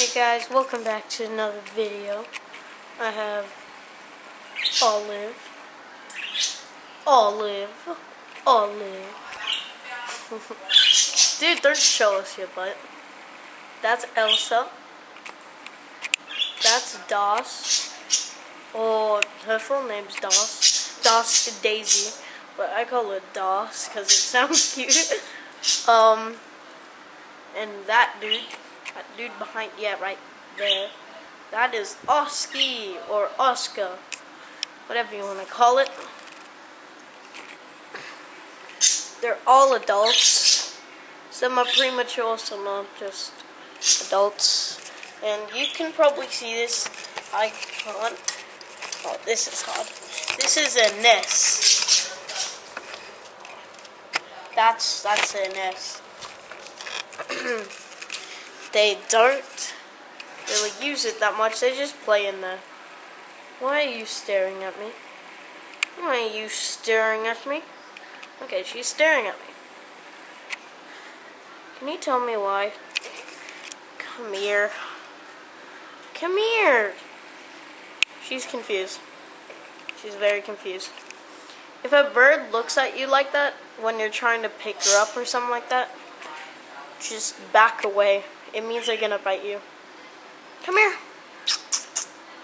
Hey guys, welcome back to another video. I have Olive. Dude, don't show us your butt. That's Elsa. That's Doss. Oh, her full name's Doss. Doss Daisy. But I call her Doss because it sounds cute. And that dude behind, yeah, right there, that is Oski, or Oscar, whatever you want to call it. They're all adults. Some are premature, some are just adults. And you can probably see this. I can't. Oh, this is hard. This is a nest. That's a nest. They don't really use it that much. They just play in there. Why are you staring at me? Why are you staring at me? Okay, she's staring at me. Can you tell me why? Come here. Come here. She's confused. She's very confused. If a bird looks at you like that when you're trying to pick her up or something like that, just back away. It means they're gonna bite you. Come here.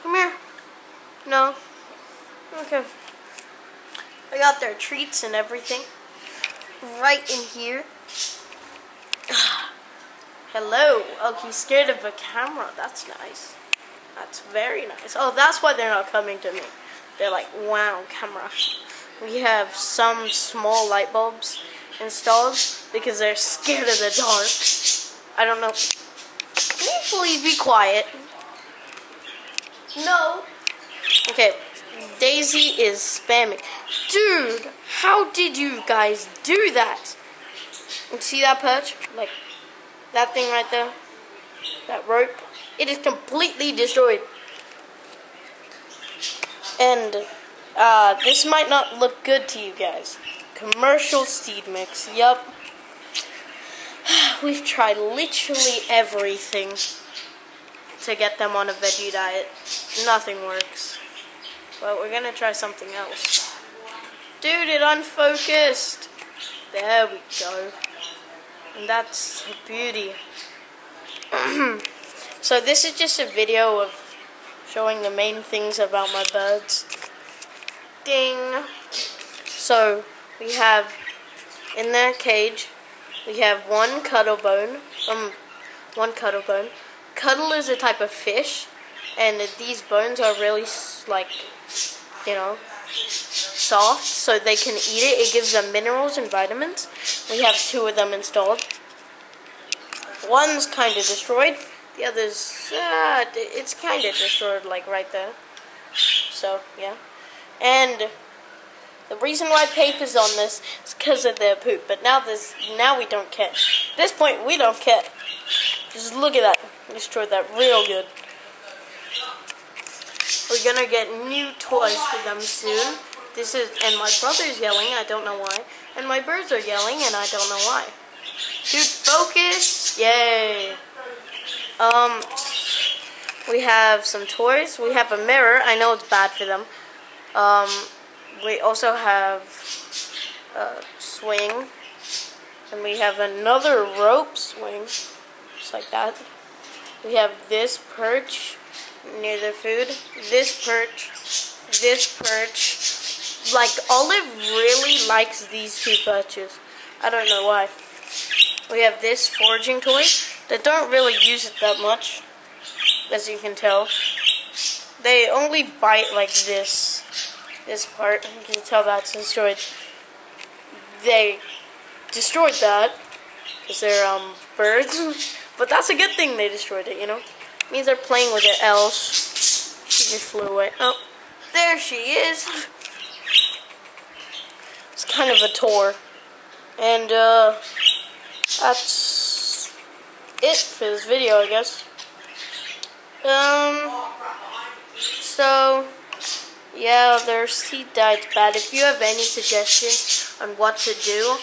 Come here. No. Okay. I got their treats and everything right in here. Hello. Oh, he's scared of a camera. That's nice. That's very nice. Oh, that's why they're not coming to me. They're like, wow, camera. We have some small light bulbs installed because they're scared of the dark. I don't know. Can you please be quiet? No. Okay, Daisy is spamming. Dude, how did you guys do that? You see that perch? Like, that thing right there? That rope? It is completely destroyed. And, this might not look good to you guys. Commercial seed mix, yup. We've tried literally everything to get them on a veggie diet. Nothing works. But we're gonna try something else. Dude, it unfocused. There we go. And that's a beauty. So this is just a video of showing the main things about my birds. Ding. So we have in their cage, we have one cuddle bone. Cuddle is a type of fish, and these bones are really like, soft, so they can eat it. It gives them minerals and vitamins. We have 2 of them installed. One's kind of destroyed. The other's, it's kind of destroyed, like right there. So yeah, and the reason why paper's on this is because of their poop. But now we don't care. At this point, we don't care. Just look at that. Destroyed that real good. We're gonna get new toys for them soon. And my brother's yelling, I don't know why. And my birds are yelling, and I don't know why. Dude, focus! Yay! We have some toys. We have a mirror. I know it's bad for them. We also have a swing. And we have another rope swing. Just like that. We have this perch near their food. This perch. This perch. Like, Olive really likes these 2 perches. I don't know why. We have this foraging toy. They don't really use it that much, as you can tell. They only bite like this part. You can tell that's destroyed. They destroyed that because they're birds, but that's a good thing they destroyed it. It means they're playing with it. Else she just flew away. Oh, there she is. It's kind of a tour, and that's it for this video, I guess. So, yeah, their seed diet's bad. If you have any suggestions on what to do,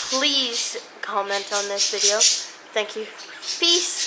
please comment on this video. Thank you. Peace.